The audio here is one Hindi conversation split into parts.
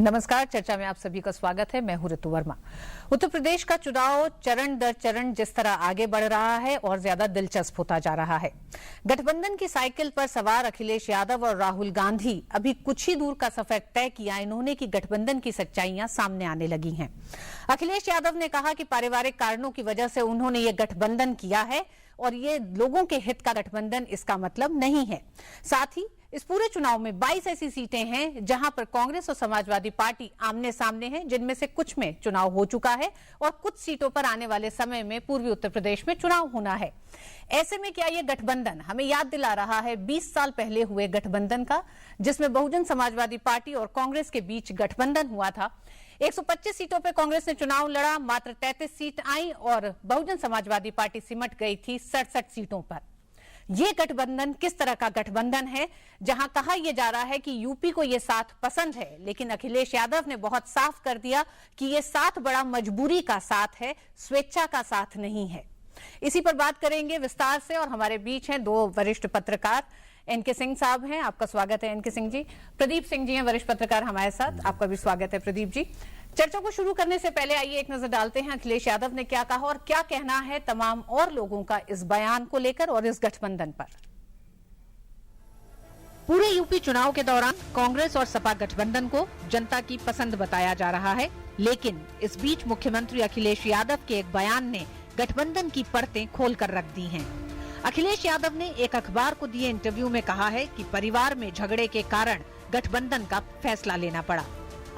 नमस्कार। चर्चा में आप सभी का स्वागत है। मैं हूं ऋतु वर्मा। उत्तर प्रदेश का चुनाव चरण दर चरण जिस तरह आगे बढ़ रहा है और ज्यादा दिलचस्प होता जा रहा है। गठबंधन की साइकिल पर सवार अखिलेश यादव और राहुल गांधी अभी कुछ ही दूर का सफर तय किया इन्होंने कि गठबंधन की सच्चाइयां सामने आने लगी हैं। अखिलेश यादव ने कहा कि पारिवारिक कारणों की वजह से उन्होंने ये गठबंधन किया है और ये लोगों के हित का गठबंधन इसका मतलब नहीं है। साथ ही इस पूरे चुनाव में 22 ऐसी सीटें हैं जहां पर कांग्रेस और समाजवादी पार्टी आमने सामने हैं, जिनमें से कुछ में चुनाव हो चुका है और कुछ सीटों पर आने वाले समय में पूर्वी उत्तर प्रदेश में चुनाव होना है। ऐसे में क्या ये गठबंधन हमें याद दिला रहा है 20 साल पहले हुए गठबंधन का, जिसमें बहुजन समाजवादी पार्टी और कांग्रेस के बीच गठबंधन हुआ था। 125 सीटों पर कांग्रेस ने चुनाव लड़ा, मात्र 33 सीट आई और बहुजन समाजवादी पार्टी सिमट गई थी 67 सीटों पर। ये गठबंधन किस तरह का गठबंधन है, जहां कहा यह जा रहा है कि यूपी को यह साथ पसंद है, लेकिन अखिलेश यादव ने बहुत साफ कर दिया कि यह साथ बड़ा मजबूरी का साथ है, स्वेच्छा का साथ नहीं है। इसी पर बात करेंगे विस्तार से और हमारे बीच हैं दो वरिष्ठ पत्रकार। एनके सिंह साहब हैं, आपका स्वागत है एनके सिंह जी। प्रदीप सिंह जी हैं वरिष्ठ पत्रकार हमारे साथ, आपका भी स्वागत है प्रदीप जी। चर्चा को शुरू करने से पहले आइए एक नजर डालते हैं अखिलेश यादव ने क्या कहा और क्या कहना है तमाम और लोगों का इस बयान को लेकर और इस गठबंधन पर। पूरे यूपी चुनाव के दौरान कांग्रेस और सपा गठबंधन को जनता की पसंद बताया जा रहा है, लेकिन इस बीच मुख्यमंत्री अखिलेश यादव के एक बयान ने गठबंधन की परतें खोलकर रख दी हैं। अखिलेश यादव ने एक अखबार को दिए इंटरव्यू में कहा है कि परिवार में झगड़े के कारण गठबंधन का फैसला लेना पड़ा।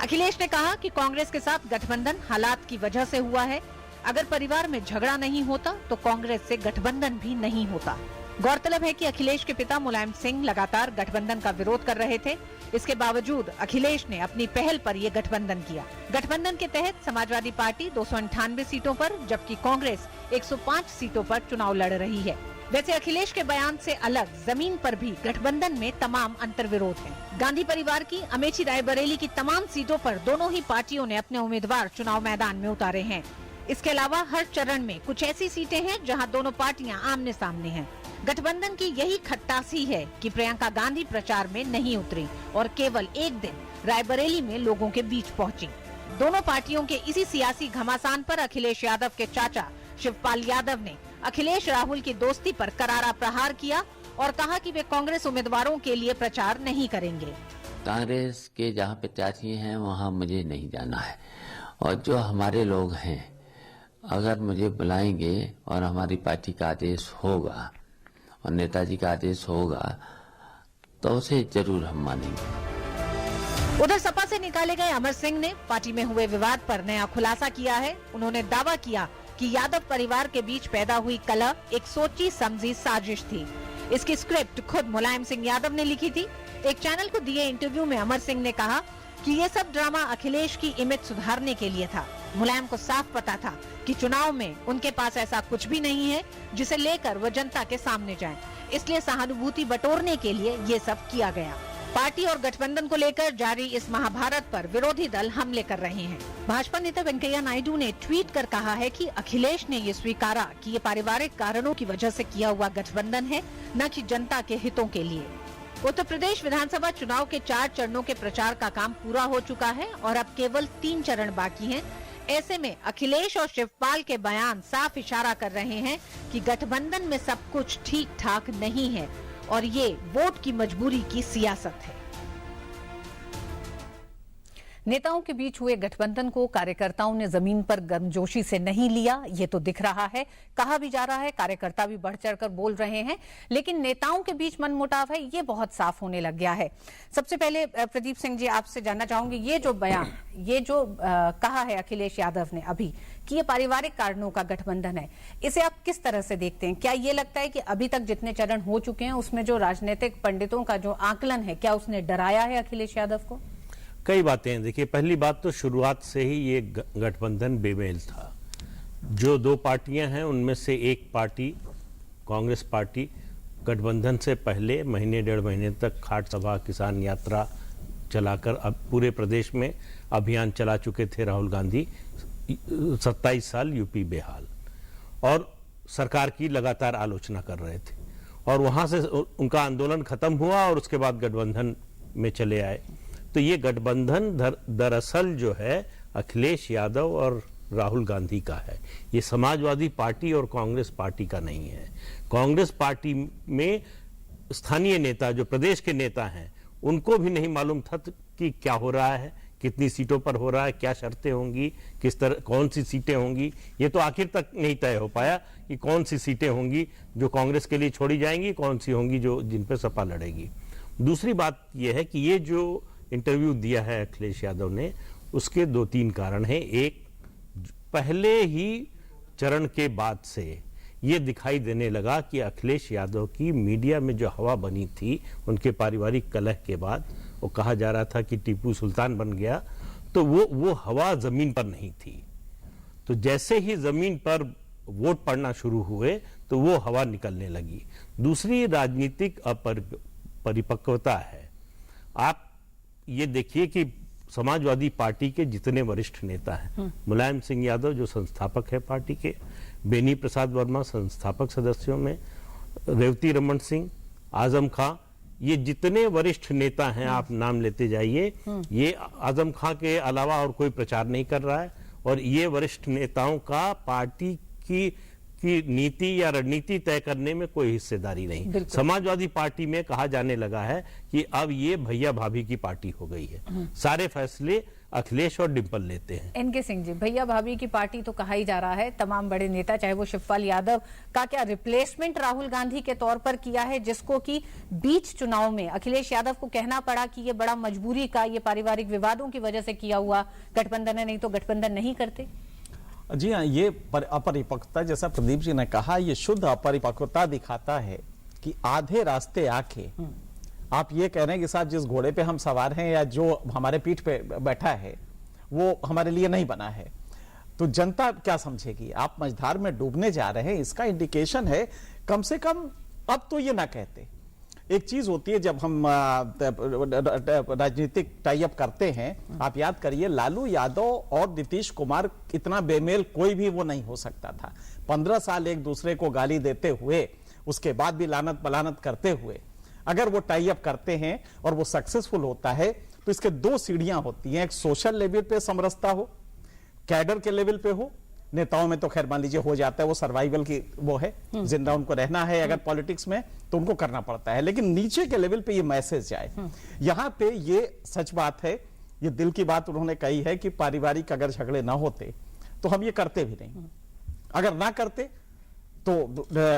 अखिलेश ने कहा कि कांग्रेस के साथ गठबंधन हालात की वजह से हुआ है। अगर परिवार में झगड़ा नहीं होता तो कांग्रेस से गठबंधन भी नहीं होता। गौरतलब है कि अखिलेश के पिता मुलायम सिंह लगातार गठबंधन का विरोध कर रहे थे। इसके बावजूद अखिलेश ने अपनी पहल पर यह गठबंधन किया। गठबंधन के तहत समाजवादी पार्टी 298 सीटों पर जबकि कांग्रेस 105 सीटों पर चुनाव लड़ रही है। वैसे अखिलेश के बयान से अलग जमीन पर भी गठबंधन में तमाम अंतर्विरोध हैं। गांधी परिवार की अमेठी रायबरेली की तमाम सीटों पर दोनों ही पार्टियों ने अपने उम्मीदवार चुनाव मैदान में उतारे हैं। इसके अलावा हर चरण में कुछ ऐसी सीटें हैं जहां दोनों पार्टियां आमने सामने हैं। गठबंधन की यही खट्टासी है कि प्रियंका गांधी प्रचार में नहीं उतरी और केवल एक दिन रायबरेली में लोगों के बीच पहुंची। दोनों पार्टियों के इसी सियासी घमासान पर अखिलेश यादव के चाचा शिवपाल यादव ने अखिलेश राहुल की दोस्ती पर करारा प्रहार किया और कहा कि वे कांग्रेस उम्मीदवारों के लिए प्रचार नहीं करेंगे। कांग्रेस के जहाँ प्रत्याशी हैं वहाँ मुझे नहीं जाना है और जो हमारे लोग हैं अगर मुझे बुलाएंगे और हमारी पार्टी का आदेश होगा और नेताजी का आदेश होगा तो उसे जरूर हम मानेंगे। उधर सपा से निकाले गए अमर सिंह ने पार्टी में हुए विवाद पर नया खुलासा किया है। उन्होंने दावा किया कि यादव परिवार के बीच पैदा हुई कलह एक सोची समझी साजिश थी। इसकी स्क्रिप्ट खुद मुलायम सिंह यादव ने लिखी थी। एक चैनल को दिए इंटरव्यू में अमर सिंह ने कहा कि ये सब ड्रामा अखिलेश की इमेज सुधारने के लिए था। मुलायम को साफ पता था कि चुनाव में उनके पास ऐसा कुछ भी नहीं है जिसे लेकर वो जनता के सामने जाएं। इसलिए सहानुभूति बटोरने के लिए ये सब किया गया। पार्टी और गठबंधन को लेकर जारी इस महाभारत पर विरोधी दल हमले कर रहे हैं। भाजपा नेता वेंकैया नायडू ने ट्वीट कर कहा है कि अखिलेश ने ये स्वीकारा कि ये पारिवारिक कारणों की वजह से किया हुआ गठबंधन है, न कि जनता के हितों के लिए। उत्तर प्रदेश विधानसभा चुनाव के 4 चरणों के प्रचार का काम पूरा हो चुका है और अब केवल 3 चरण बाकी हैं। ऐसे में अखिलेश और शिवपाल के बयान साफ इशारा कर रहे हैं कि गठबंधन में सब कुछ ठीक ठाक नहीं है और ये वोट की मजबूरी की सियासत है। नेताओं के बीच हुए गठबंधन को कार्यकर्ताओं ने जमीन पर गर्मजोशी से नहीं लिया, ये तो दिख रहा है। कहा भी जा रहा है, कार्यकर्ता भी बढ़ चढ़कर बोल रहे हैं, लेकिन नेताओं के बीच मनमुटाव है ये बहुत साफ होने लग गया है। सबसे पहले प्रदीप सिंह जी आपसे जानना चाहूंगी, ये जो बयान ये जो कहा है अखिलेश यादव ने अभी कि ये पारिवारिक कारणों का गठबंधन है, इसे आप किस तरह से देखते हैं? क्या ये लगता है कि अभी तक जितने चरण हो चुके हैं उसमें जो राजनीतिक पंडितों का जो आकलन है, क्या उसने डराया है अखिलेश यादव को? कई बातें हैं। देखिए, पहली बात तो शुरुआत से ही ये गठबंधन बेमेल था। जो 2 पार्टियां हैं उनमें से एक पार्टी कांग्रेस पार्टी गठबंधन से पहले महीने 1.5 महीने तक खाट सभा किसान यात्रा चलाकर अब पूरे प्रदेश में अभियान चला चुके थे राहुल गांधी। 27 साल यूपी बेहाल और सरकार की लगातार आलोचना कर रहे थे और वहां से उनका आंदोलन खत्म हुआ और उसके बाद गठबंधन में चले आए। तो ये गठबंधन दरअसल जो है अखिलेश यादव और राहुल गांधी का है, ये समाजवादी पार्टी और कांग्रेस पार्टी का नहीं है। कांग्रेस पार्टी में स्थानीय नेता जो प्रदेश के नेता हैं उनको भी नहीं मालूम था कि क्या हो रहा है, कितनी सीटों पर हो रहा है, क्या शर्तें होंगी, किस तरह कौन सी सीटें होंगी। ये तो आखिर तक नहीं तय हो पाया कि कौन सी सीटें होंगी जो कांग्रेस के लिए छोड़ी जाएंगी, कौन सी होंगी जो जिन पर सपा लड़ेगी। दूसरी बात यह है कि ये जो इंटरव्यू दिया है अखिलेश यादव ने, उसके 2-3 कारण हैं। एक, पहले ही चरण के बाद से ये दिखाई देने लगा कि अखिलेश यादव की मीडिया में जो हवा बनी थी उनके पारिवारिक कलह के बाद, वो कहा जा रहा था कि टीपू सुल्तान बन गया, तो वो हवा जमीन पर नहीं थी। तो जैसे ही जमीन पर वोट पड़ना शुरू हुए तो वो हवा निकलने लगी। दूसरी राजनीतिक अपरिपक्वता है। आप ये देखिए कि समाजवादी पार्टी के जितने वरिष्ठ नेता हैं, मुलायम सिंह यादव जो संस्थापक है पार्टी के, बेनी प्रसाद वर्मा संस्थापक सदस्यों में, रेवती रमन सिंह, आजम खां, ये जितने वरिष्ठ नेता हैं आप नाम लेते जाइए, ये आजम खां के अलावा और कोई प्रचार नहीं कर रहा है। और ये वरिष्ठ नेताओं का पार्टी की नीति या रणनीति तय करने में कोई हिस्सेदारी नहीं। समाजवादी पार्टी में कहा जाने लगा है कि अब ये भैया भाभी की पार्टी हो गई है, सारे फैसले अखिलेश और डिंपल लेते हैं। एनके सिंह जी, भैया भाभी की पार्टी तो कहा ही जा रहा है। तमाम बड़े नेता, चाहे वो शिवपाल यादव का क्या रिप्लेसमेंट राहुल गांधी के तौर पर किया है, जिसको कि बीच चुनाव में अखिलेश यादव को कहना पड़ा कि ये बड़ा मजबूरी का, ये पारिवारिक विवादों की वजह से किया हुआ गठबंधन है, नहीं तो गठबंधन नहीं करते। जी हाँ, ये अपरिपक्वता, जैसा प्रदीप जी ने कहा, ये शुद्ध अपरिपक्वता दिखाता है कि आधे रास्ते आके आप ये कह रहे हैं कि साहब जिस घोड़े पे हम सवार हैं या जो हमारे पीठ पे बैठा है वो हमारे लिए नहीं बना है, तो जनता क्या समझेगी। आप मझधार में डूबने जा रहे हैं, इसका इंडिकेशन है। कम से कम अब तो ये ना कहते। एक चीज होती है जब हम राजनीतिक टाई अप करते हैं, आप याद करिए लालू यादव और नीतीश कुमार इतना बेमेल कोई भी वो नहीं हो सकता था। 15 साल एक दूसरे को गाली देते हुए, उसके बाद भी लानत बलानत करते हुए अगर वो टाई अप करते हैं और वो सक्सेसफुल होता है, तो इसके 2 सीढ़ियां होती हैं। एक सोशल लेवल पे समरसता हो, कैडर के लेवल पे हो। नेताओं में तो खैर मान लीजिए हो जाता है, वो सर्वाइवल की वो है, जिंदा उनको रहना है अगर पॉलिटिक्स में तो उनको करना पड़ता है। लेकिन नीचे के लेवल पे ये मैसेज जाए, यहां पे ये सच बात है, ये दिल की बात उन्होंने कही है कि पारिवारिक अगर झगड़े ना होते तो हम ये करते भी नहीं। अगर ना करते तो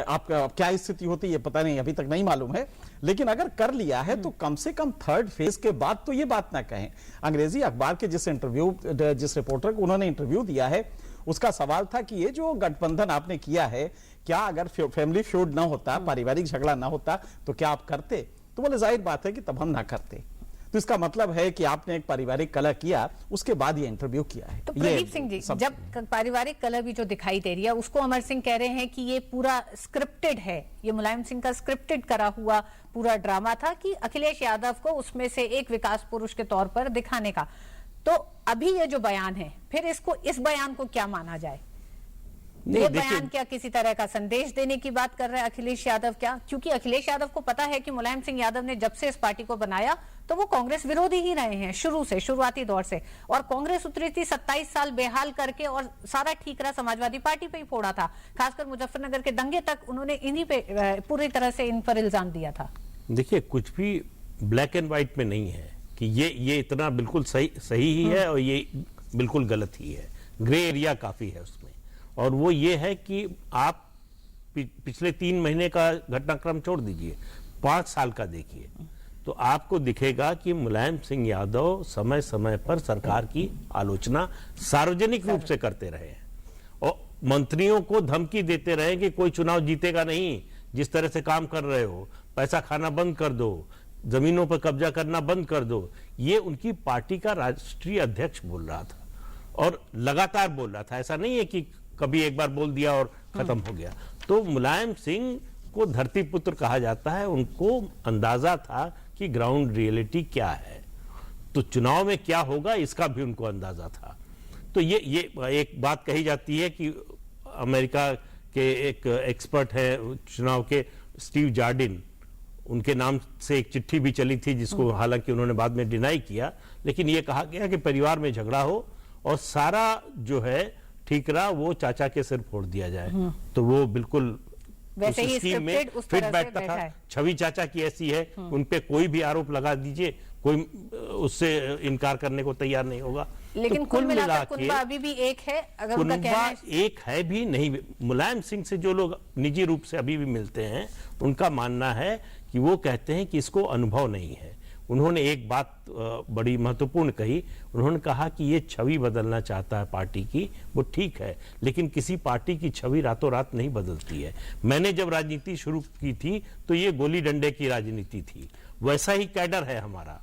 आपका क्या स्थिति होती है पता नहीं, अभी तक नहीं मालूम है। लेकिन अगर कर लिया है तो कम से कम थर्ड फेज के बाद तो ये बात ना कहें। अंग्रेजी अखबार के जिस रिपोर्टर को उन्होंने इंटरव्यू दिया है, उसका सवाल था कि ये जो गठबंधन आपने किया है, क्या अगर फैमिली फ्यूड ना होता, पारिवारिक झगड़ा ना होता, तो क्या आप करते? तो बोले जाहिर बात है कि तब हम ना करते। तो इसका मतलब है कि आपने एक पारिवारिक कलह किया, उसके बाद ये इंटरव्यू किया है। तो प्रदीप सिंह जी, जब पारिवारिक कलह भी जो दिखाई दे रही है, उसको अमर सिंह कह रहे हैं कि ये पूरा स्क्रिप्टेड है, ये मुलायम सिंह का स्क्रिप्टेड करा हुआ पूरा ड्रामा था कि अखिलेश यादव को उसमें से एक विकास पुरुष के तौर पर दिखाने का। तो अभी ये जो बयान है, फिर इस बयान को क्या माना जाए? ये बयान क्या किसी तरह का संदेश देने की बात कर रहे हैं अखिलेश यादव क्या? क्योंकि अखिलेश यादव को पता है कि मुलायम सिंह यादव ने जब से इस पार्टी को बनाया तो वो कांग्रेस विरोधी ही रहे हैं शुरुआती दौर से, और कांग्रेस उतरी थी 27 साल बेहाल करके, और सारा ठीकरा समाजवादी पार्टी पे ही फोड़ा था। खासकर मुजफ्फरनगर के दंगे तक उन्होंने इन्हीं पे पूरी तरह से इन पर इल्जाम दिया था। देखिए, कुछ भी ब्लैक एंड व्हाइट में नहीं है कि ये इतना बिल्कुल सही ही है और ये बिल्कुल गलत ही है। ग्रे एरिया काफी है उसमें, और वो ये है कि आप पिछले 3 महीने का घटनाक्रम छोड़ दीजिए, 5 साल का देखिए, तो आपको दिखेगा कि मुलायम सिंह यादव समय समय पर सरकार की आलोचना सार्वजनिक रूप से करते रहे हैं और मंत्रियों को धमकी देते रहे कि कोई चुनाव जीतेगा नहीं, जिस तरह से काम कर रहे हो, पैसा खाना बंद कर दो, जमीनों पर कब्जा करना बंद कर दो। ये उनकी पार्टी का राष्ट्रीय अध्यक्ष बोल रहा था और लगातार बोल रहा था। ऐसा नहीं है कि कभी एक बार बोल दिया और खत्म हो गया। तो मुलायम सिंह को धरती पुत्र कहा जाता है, उनको अंदाजा था कि ग्राउंड रियलिटी क्या है, तो चुनाव में क्या होगा इसका भी उनको अंदाजा था। तो ये एक बात कही जाती है कि अमेरिका के एक एक्सपर्ट है चुनाव के, स्टीव जार्डिन, उनके नाम से एक चिट्ठी भी चली थी जिसको हालांकि उन्होंने बाद में डिनाई किया, लेकिन ये कहा गया कि परिवार में झगड़ा हो और सारा जो है ठीकरा वो चाचा के सिर फोड़ दिया जाए। तो वो बिल्कुल वैसे ही स्कीम में स्क्रिप्टेड उस फिट तरह से बैठता बैठा था। है। छवि चाचा की ऐसी है, उन पे कोई भी आरोप लगा दीजिए, कोई उससे इनकार करने को तैयार नहीं होगा। लेकिन तो कुल मिलाकर मिला के कुनबा अभी भी एक है, अगर उनका कहना कुनबा है। एक है भी नहीं। मुलायम सिंह से जो लोग निजी रूप से अभी भी मिलते हैं, उनका मानना है कि वो कहते हैं कि इसको अनुभव नहीं है। उन्होंने एक बात बड़ी महत्वपूर्ण कही, उन्होंने कहा कि ये छवि बदलना चाहता है पार्टी की, वो ठीक है, लेकिन किसी पार्टी की छवि रातों रात नहीं बदलती है। मैंने जब राजनीति शुरू की थी तो ये गोली डंडे की राजनीति थी, वैसा ही कैडर है हमारा।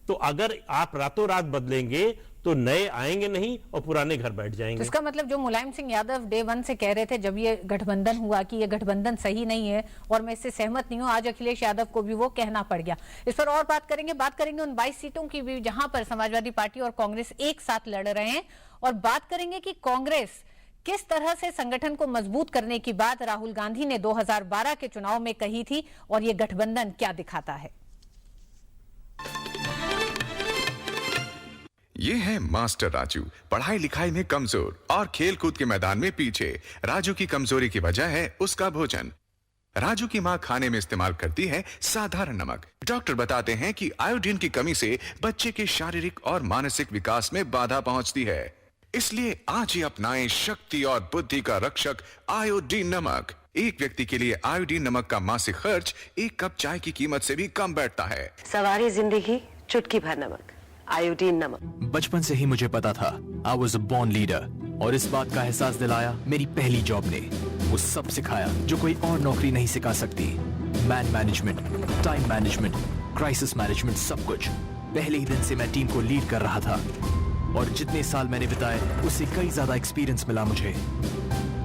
तो अगर आप रातों रात बदलेंगे तो नए आएंगे नहीं और पुराने घर बैठ तो जाएंगे। इसका मतलब जो मुलायम सिंह यादव डे 1 से कह रहे थे जब ये गठबंधन हुआ कि ये गठबंधन सही नहीं है और मैं इससे सहमत नहीं हूं, आज अखिलेश यादव को भी वो कहना पड़ गया। इस पर और बात करेंगे उन 22 सीटों की भी जहां पर समाजवादी पार्टी और कांग्रेस एक साथ लड़ रहे हैं, और बात करेंगे कि कांग्रेस किस तरह से संगठन को मजबूत करने की बात राहुल गांधी ने 2012 के चुनाव में कही थी और ये गठबंधन क्या दिखाता है। ये है मास्टर राजू, पढ़ाई लिखाई में कमजोर और खेल कूद के मैदान में पीछे। राजू की कमजोरी की वजह है उसका भोजन। राजू की मां खाने में इस्तेमाल करती है साधारण नमक। डॉक्टर बताते हैं कि आयोडीन की कमी से बच्चे के शारीरिक और मानसिक विकास में बाधा पहुंचती है। इसलिए आज ही अपनाएं शक्ति और बुद्धि का रक्षक आयोडीन नमक। एक व्यक्ति के लिए आयोडीन नमक का मासिक खर्च 1 कप चाय की कीमत से भी कम बैठता है। सवारी जिंदगी चुटकी भर नमक, आयोडीन नमक। बचपन से ही मुझे पता था I was a born leader, और इस बात का एहसास दिलाया मेरी पहली जॉब ने। वो सब सिखाया जो कोई और नौकरी नहीं सिखा सकती। Man management, time management, crisis management, सब कुछ। पहले ही दिन से मैं टीम को लीड कर रहा था और जितने साल मैंने बिताए उससे कई ज्यादा एक्सपीरियंस मिला मुझे।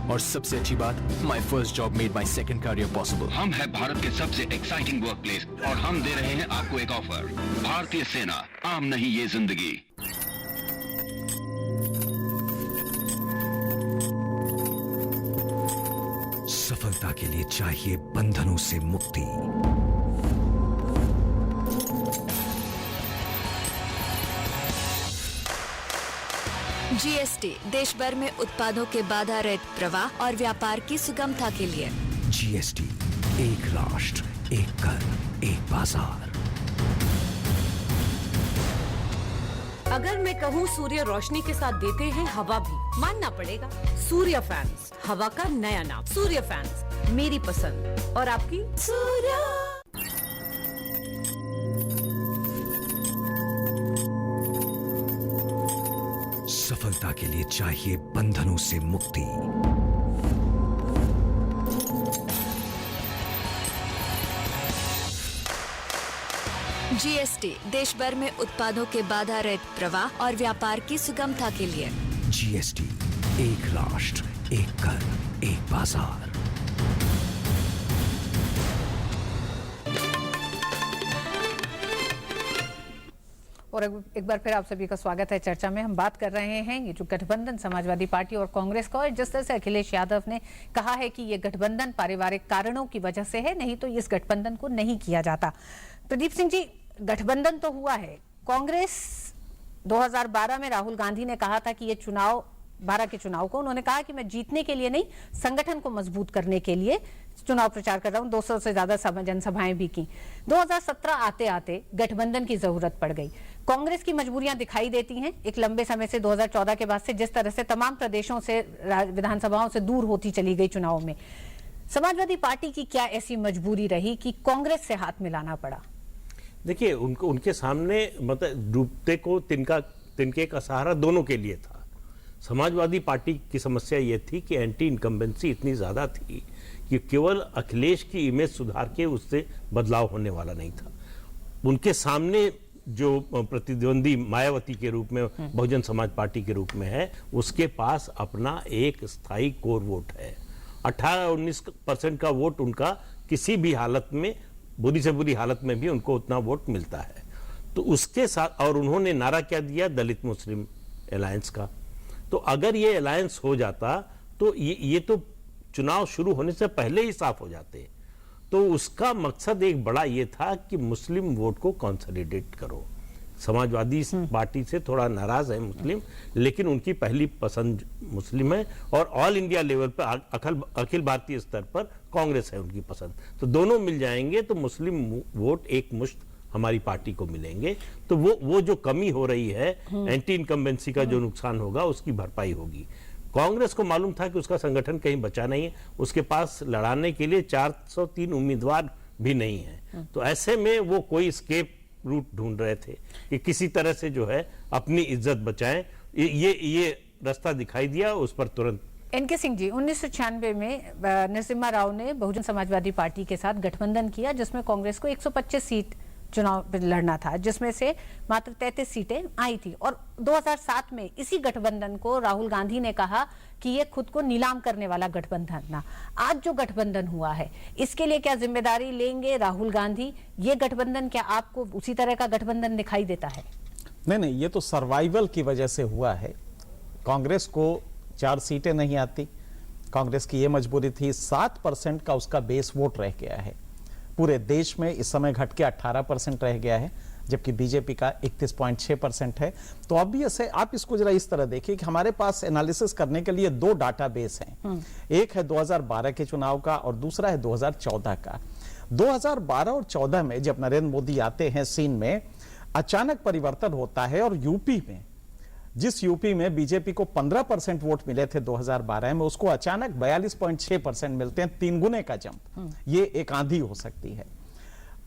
और सबसे अच्छी बात, my first job made my second career possible. हम है भारत के सबसे एक्साइटिंग वर्क प्लेस और हम दे रहे हैं आपको एक ऑफर। भारतीय सेना, आम नहीं ये जिंदगी। सफलता के लिए चाहिए बंधनों से मुक्ति। जीएसटी देश भर में उत्पादों के बाधा रहित प्रवाह और व्यापार की सुगमता के लिए। जीएसटी, एक राष्ट्र, एक कर, एक बाजार। अगर मैं कहूँ सूर्य रोशनी के साथ देते हैं हवा भी, मानना पड़ेगा। सूर्य फैंस, हवा का नया नाम। सूर्य फैंस, मेरी पसंद। और आपकी? सूर्य। सफलता के लिए चाहिए बंधनों से मुक्ति। जीएसटी देश भर में उत्पादों के बाधा रहित प्रवाह और व्यापार की सुगमता के लिए। जीएसटी, एक राष्ट्र, एक कर, एक बाजार। और एक बार फिर आप सभी का स्वागत है। चर्चा में हम बात कर रहे हैं ये जो गठबंधन समाजवादी पार्टी और कांग्रेस का, और जिस तरह से अखिलेश यादव ने कहा है कि ये गठबंधन पारिवारिक कारणों की वजह से है, नहीं तो इस गठबंधन को नहीं किया जाता। प्रदीप सिंह जी, गठबंधन तो हुआ है। कांग्रेस 2012 में राहुल गांधी ने कहा था कि ये चुनाव, 12 के चुनाव को उन्होंने कहा कि मैं जीतने के लिए नहीं, संगठन को मजबूत करने के लिए चुनाव प्रचार कर रहा हूं। 200 से ज्यादा जनसभाएं भी की। 2017 आते आते गठबंधन की जरूरत पड़ गई। कांग्रेस की मजबूरियां दिखाई देती हैं। एक लंबे समय से 2014 के बाद से जिस तरह से तमाम प्रदेशों से विधानसभाओं से दूर होती चली गई चुनाव में, समाजवादी पार्टी की क्या ऐसी मजबूरी रही कि कांग्रेस से हाथ मिलाना पड़ा? देखिए, उनके सामने मतलब डूबते को तिनके का सहारा दोनों के लिए था। समाजवादी पार्टी की समस्या यह थी कि एंटी इनकम्बेंसी इतनी ज्यादा थी कि केवल अखिलेश की इमेज सुधार के उससे बदलाव होने वाला नहीं था। उनके सामने जो प्रतिद्वंदी मायावती के रूप में बहुजन समाज पार्टी के रूप में है, उसके पास अपना एक स्थायी कोर वोट है। 18-19% का वोट उनका किसी भी हालत में, बुरी से बुरी हालत में भी उनको उतना वोट मिलता है। तो उसके साथ, और उन्होंने नारा क्या दिया, दलित मुस्लिम अलायंस का। तो अगर ये अलायंस हो जाता तो ये तो चुनाव शुरू होने से पहले ही साफ हो जाते। तो उसका मकसद एक बड़ा ये था कि मुस्लिम वोट को कंसोलिडेट करो। समाजवादी पार्टी से थोड़ा नाराज है मुस्लिम, लेकिन उनकी पहली पसंद मुस्लिम है और ऑल इंडिया लेवल पर अखिल भारतीय स्तर पर कांग्रेस है उनकी पसंद। तो दोनों मिल जाएंगे तो मुस्लिम वोट एक मुश्त हमारी पार्टी को मिलेंगे। तो वो जो कमी हो रही है, एंटी इनकम्बेंसी का जो नुकसान होगा उसकी भरपाई होगी। कांग्रेस को मालूम था कि उसका संगठन कहीं बचा नहीं है, उसके पास लड़ाने के लिए 403 उम्मीदवार भी नहीं है। तो ऐसे में वो कोई स्केप रूट ढूंढ रहे थे कि किसी तरह से जो है अपनी इज्जत बचाएं। ये रास्ता दिखाई दिया, उस पर तुरंत एनके सिंह जी, 1996 में नरसिम्हा राव ने बहुजन समाजवादी पार्टी के साथ गठबंधन किया, जिसमें कांग्रेस को 125 सीट चुनाव लड़ना था, जिसमें से मात्र 33 सीटें आई थी। और 2007 में इसी गठबंधन को राहुल गांधी ने कहा कि ये खुद को नीलाम करने वाला गठबंधन ना। आज जो गठबंधन हुआ है, इसके लिए क्या जिम्मेदारी लेंगे राहुल गांधी? ये गठबंधन क्या आपको उसी तरह का गठबंधन दिखाई देता है? नहीं, ये तो सर्वाइवल की वजह से हुआ है। कांग्रेस को 4 सीटें नहीं आती, कांग्रेस की ये मजबूरी थी। 7% का उसका बेस वोट रह गया है, पूरे देश में इस समय घट के 18% रह गया है, जबकि बीजेपी का 31.6% है। तो अब ऐसे आप इसको जरा इस तरह देखिए कि हमारे पास एनालिसिस करने के लिए 2 डाटाबेस हैं। एक है 2012 के चुनाव का और दूसरा है 2014 का। 2012 और 14 में जब नरेंद्र मोदी आते हैं सीन में, अचानक परिवर्तन होता है और यूपी में, जिस यूपी में बीजेपी को 15% वोट मिले थे 2012 में, उसको अचानक 42.6% मिलते हैं, 3 गुने का जंप। ये एक आंधी हो सकती है।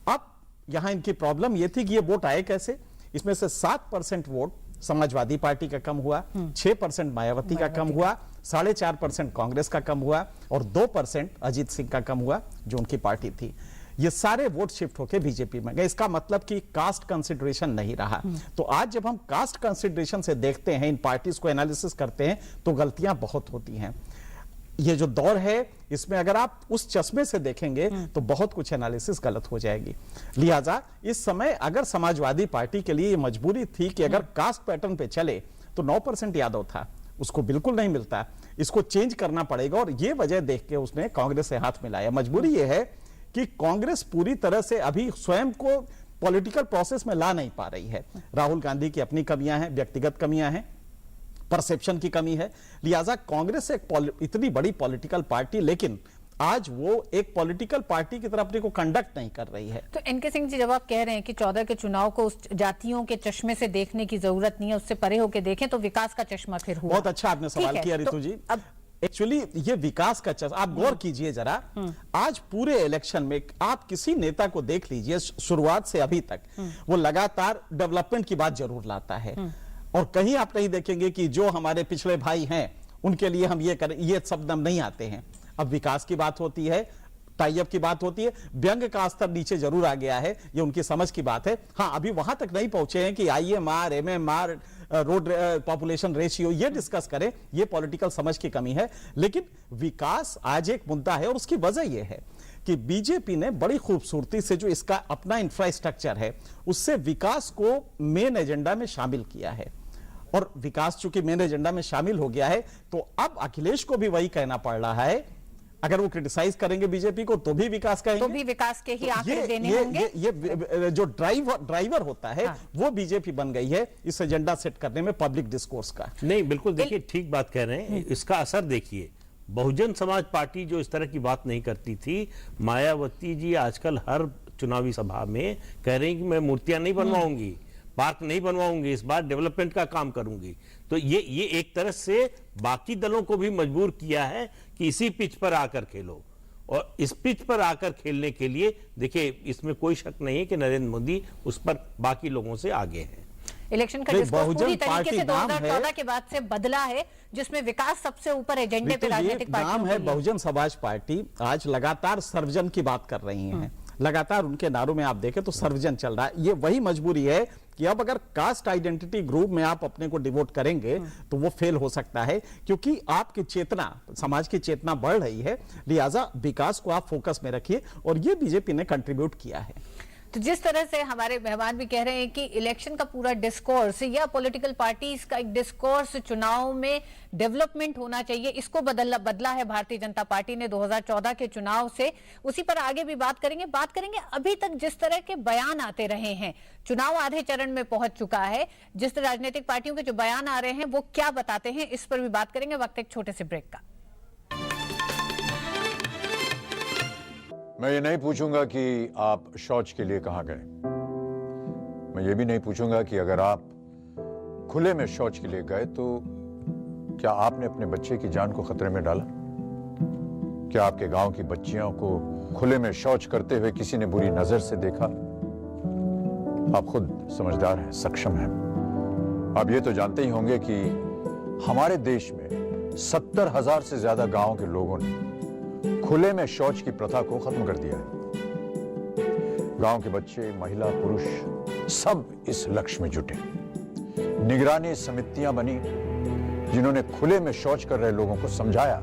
अब यहां इनकी प्रॉब्लम ये थी कि ये वोट आए कैसे। इसमें से 7% वोट समाजवादी पार्टी का कम हुआ, 6% मायावती का कम हुआ, 4.5% कांग्रेस का कम हुआ और 2% अजीत सिंह का कम हुआ जो उनकी पार्टी थी। ये सारे वोट शिफ्ट होके बीजेपी में गए। इसका मतलब कि कास्ट कंसिडरेशन नहीं रहा। तो आज जब हम कास्ट कंसिडरेशन से देखते हैं, इन पार्टीज को एनालिसिस करते हैं, तो गलतियां बहुत होती हैं। ये जो दौर है, इसमें अगर आप उस चश्मे से देखेंगे तो बहुत कुछ एनालिसिस गलत हो जाएगी। लिहाजा इस समय अगर समाजवादी पार्टी के लिए ये मजबूरी थी कि अगर कास्ट पैटर्न पे चले तो 9% यादव था, उसको बिल्कुल नहीं मिलता, इसको चेंज करना पड़ेगा। और ये वजह देख के उसने कांग्रेस से हाथ मिलाया। मजबूरी ये है कि कांग्रेस पूरी तरह से अभी स्वयं को पॉलिटिकल प्रोसेस में ला नहीं पा रही है। राहुल गांधी की अपनी कमियां हैं, व्यक्तिगत कमियां हैं, परसेप्शन की कमी है। लिहाजा कांग्रेस एक इतनी बड़ी पॉलिटिकल पार्टी, लेकिन आज वो एक पॉलिटिकल पार्टी की तरह अपने को कंडक्ट नहीं कर रही है। तो एनके सिंह जी, जब आप कह रहे हैं कि 14 के चुनाव को उस जातियों के चश्मे से देखने की जरूरत नहीं है, उससे परे होकर देखें, तो विकास का चश्मा फिर हुआ। बहुत अच्छा आपने सवाल किया रितु जी। अब एक्चुअली ये विकास का चश्मा, आप गौर कीजिए जरा, आज पूरे इलेक्शन में आप किसी नेता को देख लीजिए, शुरुआत से अभी तक वो लगातार डेवलपमेंट की बात जरूर लाता है। और कहीं आप नहीं देखेंगे कि जो हमारे पिछड़े भाई हैं उनके लिए हम ये करें, ये शब्द नहीं आते हैं। अब विकास की बात होती है, टाई अप की बात होती है, व्यंग का स्तर नीचे जरूर आ गया है, ये उनकी समझ की बात है। हाँ, अभी वहां तक नहीं पहुंचे हैं कि IMR, MMR, road population ratio ये डिस्कस करें, ये पॉलिटिकल समझ की कमी है। लेकिन विकास आज एक मुद्दा है और उसकी वजह यह है कि बीजेपी ने बड़ी खूबसूरती से जो इसका अपना इंफ्रास्ट्रक्चर है, उससे विकास को मेन एजेंडा में शामिल किया है। और विकास चूंकि मेन एजेंडा में शामिल हो गया है, तो अब अखिलेश को भी वही कहना पड़ रहा है। अगर वो क्रिटिसाइज करेंगे बीजेपी को तो भी विकास कहेंगे, तो भी विकास के ही आंकड़े देने होंगे। ये जो ड्राइवर होता है, वो बीजेपी बन गई है इस एजेंडा सेट करने में, पब्लिक डिस्कोर्स का। नहीं, बिल्कुल देखिए, ठीक बात कह रहे हैं। इसका असर देखिए, बहुजन समाज पार्टी जो इस तरह की बात नहीं करती थी, मायावती जी आजकल हर चुनावी सभा में कह रही कि मैं मूर्तियां नहीं बनवाऊंगी, पार्क नहीं बनवाऊंगी, इस बार डेवलपमेंट का काम करूंगी। तो ये एक तरह से बाकी दलों को भी मजबूर किया है कि इसी पिच पर आकर खेलो। और इस पिच पर आकर खेलने के लिए देखिए, इसमें कोई शक नहीं है कि नरेंद्र मोदी उस पर बाकी लोगों से आगे हैं। इलेक्शन का डिस्कोर्स पूरी तरीके से 2014 के बाद से बदला है, जिसमें विकास सबसे ऊपर एजेंडे पे राजनीतिक पार्टियों है। बहुजन समाज पार्टी आज लगातार सर्वजन की बात कर रही हैं, लगातार उनके नारों में आप देखें तो सर्वजन चल रहा है। ये वही मजबूरी है कि अब अगर कास्ट आइडेंटिटी ग्रुप में आप अपने को डिवोट करेंगे तो वो फेल हो सकता है, क्योंकि आपकी चेतना, समाज की चेतना बढ़ रही है। लिहाजा विकास को आप फोकस में रखिए और ये बीजेपी ने कंट्रीब्यूट किया है। तो जिस तरह से हमारे मेहमान भी कह रहे हैं कि इलेक्शन का पूरा डिस्कोर्स या पॉलिटिकल पार्टीज का एक डिस्कोर्स चुनाव में डेवलपमेंट होना चाहिए, इसको बदला है भारतीय जनता पार्टी ने 2014 के चुनाव से। उसी पर आगे भी बात करेंगे। अभी तक जिस तरह के बयान आते रहे हैं, चुनाव आधे चरण में पहुंच चुका है, जिस राजनीतिक पार्टियों के जो बयान आ रहे हैं वो क्या बताते हैं, इस पर भी बात करेंगे वक्त एक छोटे से ब्रेक का। मैं ये नहीं पूछूंगा कि आप शौच के लिए कहां गए। मैं ये भी नहीं पूछूंगा कि अगर आप खुले में शौच के लिए गए तो क्या आपने अपने बच्चे की जान को खतरे में डाला? क्या आपके गांव की बच्चियों को खुले में शौच करते हुए किसी ने बुरी नजर से देखा? आप खुद समझदार हैं, सक्षम हैं। आप ये तो जानते ही होंगे कि हमारे देश में 70,000 से ज्यादा गांव के लोगों ने खुले में शौच की प्रथा को खत्म कर दिया है। गांव के बच्चे, महिला, पुरुष सब इस लक्ष्य में जुटे। निगरानी समितियां बनी जिन्होंने खुले में शौच कर रहे लोगों को समझाया,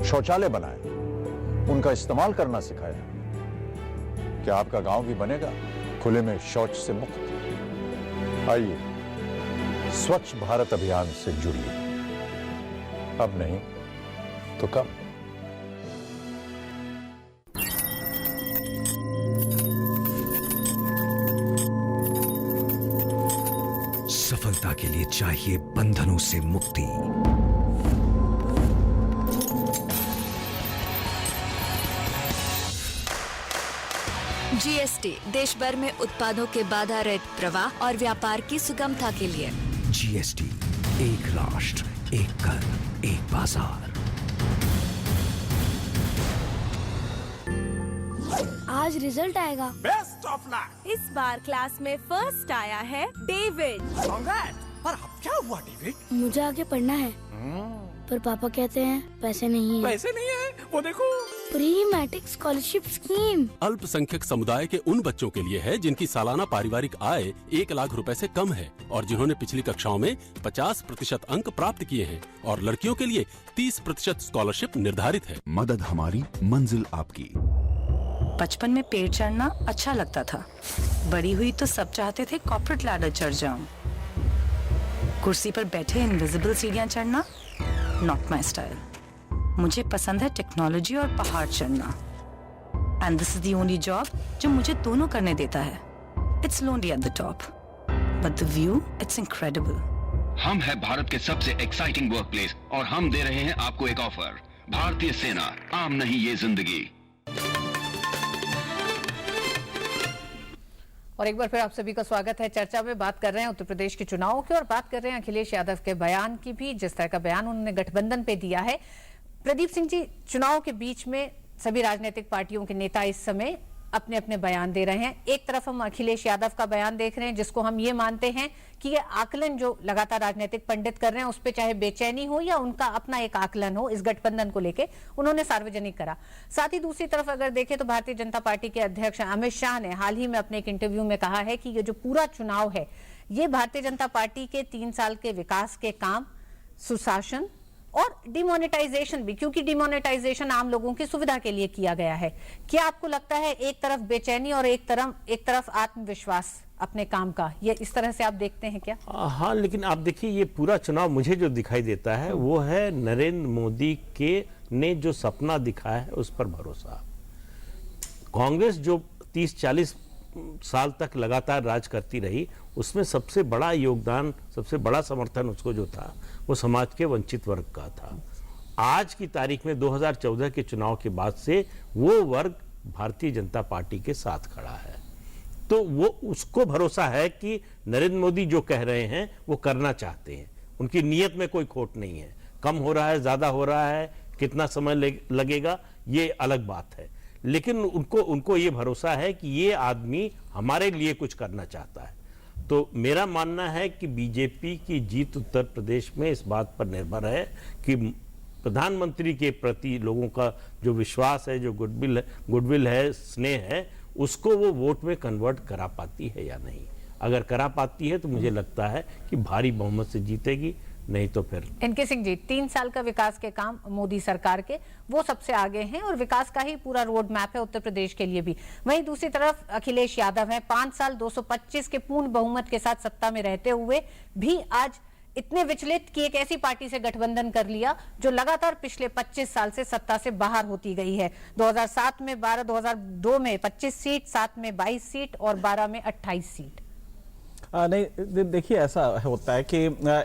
शौचालय बनाया, उनका इस्तेमाल करना सिखाया। क्या आपका गांव भी बनेगा खुले में शौच से मुक्त? आइए स्वच्छ भारत अभियान से जुड़िए। अब नहीं तो कब? सफलता के लिए चाहिए बंधनों से मुक्ति। जीएसटी देश भर में उत्पादों के बाधा रहित प्रवाह और व्यापार की सुगमता के लिए। जीएसटी, एक राष्ट्र, एक कर, एक बाजार। आज रिजल्ट आएगा। Best of luck. इस बार क्लास में फर्स्ट आया है डेविड। पर अब क्या हुआ डेविड? मुझे आगे पढ़ना है, पर पापा कहते हैं पैसे नहीं है। पैसे नहीं है? वो देखो, प्री मैट्रिक स्कॉलरशिप स्कीम अल्पसंख्यक समुदाय के उन बच्चों के लिए है जिनकी सालाना पारिवारिक आय 1 लाख रुपए से कम है और जिन्होंने पिछली कक्षाओं में 50% अंक प्राप्त किए हैं, और लड़कियों के लिए 30% स्कॉलरशिप निर्धारित है। मदद हमारी, मंजिल आपकी। बचपन में पेड़ चढ़ना अच्छा लगता था, बड़ी हुई तो सब चाहते थे कॉर्पोरेट लैडर चढ़ जाऊं। कुर्सी पर बैठे इनविजिबल सीढ़ियां चढ़ना नॉट माई स्टाइल। मुझे पसंद है टेक्नोलॉजी और पहाड़ चढ़ना, and this is the only job जो मुझे दोनों करने देता है। It's lonely at the top, but the view it's incredible. हम है भारत के सबसे एक्साइटिंग वर्क प्लेस और हम दे रहे हैं आपको एक ऑफर। भारतीय सेना, आम नहीं ये जिंदगी। और एक बार फिर आप सभी का स्वागत है। चर्चा में बात कर रहे हैं उत्तर प्रदेश के चुनाव की और बात कर रहे हैं अखिलेश यादव के बयान की भी, जिस तरह का बयान उन्होंने गठबंधन पे दिया है। प्रदीप सिंह जी, चुनाव के बीच में सभी राजनीतिक पार्टियों के नेता इस समय अपने अपने बयान दे रहे हैं। एक तरफ हम अखिलेश यादव का बयान देख रहे हैं, जिसको हम ये मानते हैं कि ये आकलन जो लगातार राजनीतिक पंडित कर रहे हैं उस पर चाहे बेचैनी हो या उनका अपना एक आकलन हो, इस गठबंधन को लेके उन्होंने सार्वजनिक करा। साथ ही दूसरी तरफ अगर देखें तो भारतीय जनता पार्टी के अध्यक्ष अमित शाह ने हाल ही में अपने एक इंटरव्यू में कहा है कि ये जो पूरा चुनाव है ये भारतीय जनता पार्टी के 3 साल के विकास के काम, सुशासन और डिमोनेटाइजेशन भी, क्योंकि डिमोनेटाइजेशन आम लोगों की सुविधा के लिए किया गया है। क्या आपको लगता है एक तरफ बेचैनी और एक तरफ आत्मविश्वास अपने काम का, ये इस तरह से आप देखते हैं क्या? हाँ, लेकिन आप देखिए ये पूरा चुनाव मुझे जो दिखाई देता है वो है नरेंद्र मोदी के ने जो सपना दिखाया है उस पर भरोसा। कांग्रेस जो 30-40 साल तक लगातार राज करती रही, उसमें सबसे बड़ा योगदान, सबसे बड़ा समर्थन उसको जो था वो समाज के वंचित वर्ग का था। आज की तारीख में 2014 के चुनाव के बाद से वो वर्ग भारतीय जनता पार्टी के साथ खड़ा है। तो वो उसको भरोसा है कि नरेंद्र मोदी जो कह रहे हैं वो करना चाहते हैं, उनकी नीयत में कोई खोट नहीं है। कम हो रहा है, ज्यादा हो रहा है, कितना समय लगेगा ये अलग बात है, लेकिन उनको ये भरोसा है कि ये आदमी हमारे लिए कुछ करना चाहता है। तो मेरा मानना है कि बीजेपी की जीत उत्तर प्रदेश में इस बात पर निर्भर है कि प्रधानमंत्री के प्रति लोगों का जो विश्वास है, जो गुडविल है, स्नेह है, उसको वो वोट में कन्वर्ट करा पाती है या नहीं। अगर करा पाती है तो मुझे लगता है कि भारी बहुमत से जीतेगी। नहीं तो फिर। इनके सिंह जी, 3 साल का विकास के काम मोदी सरकार के वो सबसे आगे हैं और विकास का ही पूरा रोड मैप है उत्तर प्रदेश के लिए भी। वहीं दूसरी तरफ अखिलेश यादव हैं, 5 साल 225 के पूर्ण बहुमत के साथ सत्ता में रहते हुए भी आज इतने विचलित कि एक ऐसी पार्टी से गठबंधन कर लिया जो लगातार पिछले 25 साल से सत्ता से बाहर होती गई है। 2007 में 12, 2002 में 25 सीट, 7 में 22 सीट और 12 में 28 सीट। नहीं, देखिए ऐसा होता है कि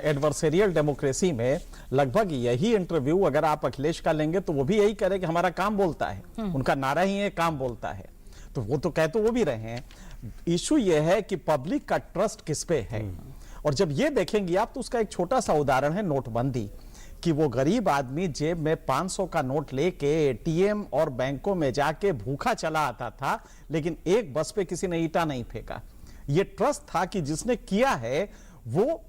एडवर्सेरियल डेमोक्रेसी में लगभग यही इंटरव्यू अगर आप अखिलेश का लेंगे तो वो भी यही करे कि हमारा काम बोलता है। उनका नारा ही है काम बोलता है, तो वो तो कह तो वो भी रहे हैं। इशू ये है कि पब्लिक का ट्रस्ट किस पे है। और जब ये देखेंगे आप तो उसका एक छोटा सा उदाहरण है नोटबंदी, कि वो गरीब आदमी जेब में 500 का नोट लेके एटीएम और बैंकों में जाके भूखा चला आता था, लेकिन एक बस पे किसी ने ईंटा नहीं फेंका। ये ट्रस्ट था कि जिसने किया है वो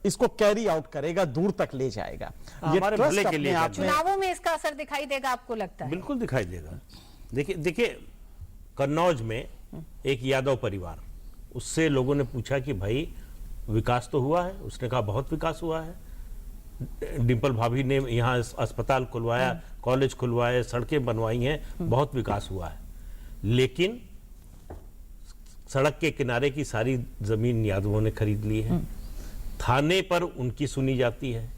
इसको कैरी आउट करेगा, दूर तक ले जाएगा। ये ट्रस्ट अपने आप में चुनावों में इसका असर दिखाई देगा, आपको लगता है? बिल्कुल दिखाई देगा। देखिए कन्नौज में एक यादव परिवार, उससे लोगों ने पूछा कि भाई विकास तो हुआ है? उसने कहा बहुत विकास हुआ है। डिंपल भाभी ने यहाँ अस्पताल खुलवाया, कॉलेज खुलवाए, सड़कें बनवाई हैं, बहुत विकास हुआ है। लेकिन सड़क के किनारे की सारी जमीन यादवों ने खरीद ली है। थाने पर उनकी सुनी जाती है,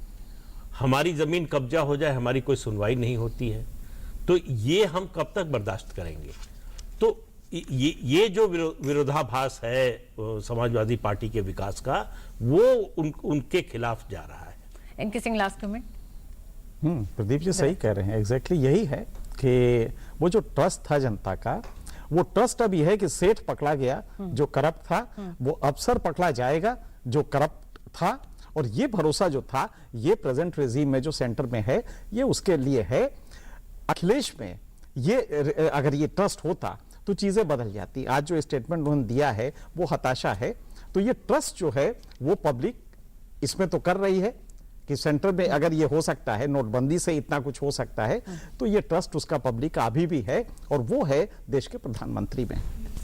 हमारी जमीन कब्जा हो जाए हमारी कोई सुनवाई नहीं होती है। तो ये हम कब तक बर्दाश्त करेंगे? तो ये जो विरोधाभास है समाजवादी पार्टी के विकास का, वो उनके खिलाफ जा रहा है। इनके सिंह, लास्ट कमेंट। प्रदीप जी सही कह रहे हैं, एग्जैक्टली यही है कि वो जो ट्रस्ट था जनता का, वो ट्रस्ट अभी है कि सेठ पकड़ा गया जो करप्ट था, वो अफसर पकड़ा जाएगा जो करप्ट था। और ये भरोसा जो था ये प्रेजेंट रेजीम में जो सेंटर में है ये उसके लिए है। अखिलेश में ये अगर ये ट्रस्ट होता तो चीजें बदल जाती। आज जो स्टेटमेंट उन्होंने दिया है वो हताशा है। तो ये ट्रस्ट जो है वो पब्लिक इसमें तो कर रही है कि सेंटर में अगर ये हो सकता है, नोटबंदी से इतना कुछ हो सकता है, तो ये ट्रस्ट उसका पब्लिक का अभी भी है और वो है देश के प्रधानमंत्री में।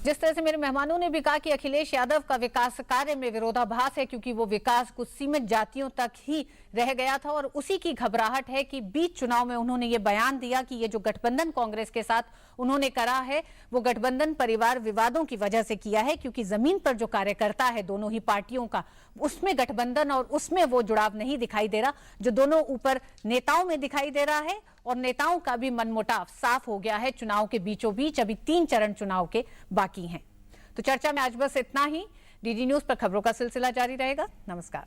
जिस तरह से मेरे मेहमानों ने भी कहा कि अखिलेश यादव का विकास कार्य में विरोधाभास है, क्योंकि वो विकास कुछ सीमित जातियों तक ही रह गया था और उसी की घबराहट है कि बीच चुनाव में उन्होंने ये बयान दिया कि ये जो गठबंधन कांग्रेस के साथ उन्होंने करा है वो गठबंधन परिवार विवादों की वजह से किया है, क्योंकि जमीन पर जो कार्यकर्ता है दोनों ही पार्टियों का, उसमें गठबंधन और उसमें वो जुड़ाव नहीं दिखाई दे रहा जो दोनों ऊपर नेताओं में दिखाई दे रहा है। और नेताओं का भी मनमुटाव साफ हो गया है चुनाव के बीचों बीच। अभी 3 चरण चुनाव के बाकी हैं। तो चर्चा में आज बस इतना ही। डीडी न्यूज पर खबरों का सिलसिला जारी रहेगा। नमस्कार।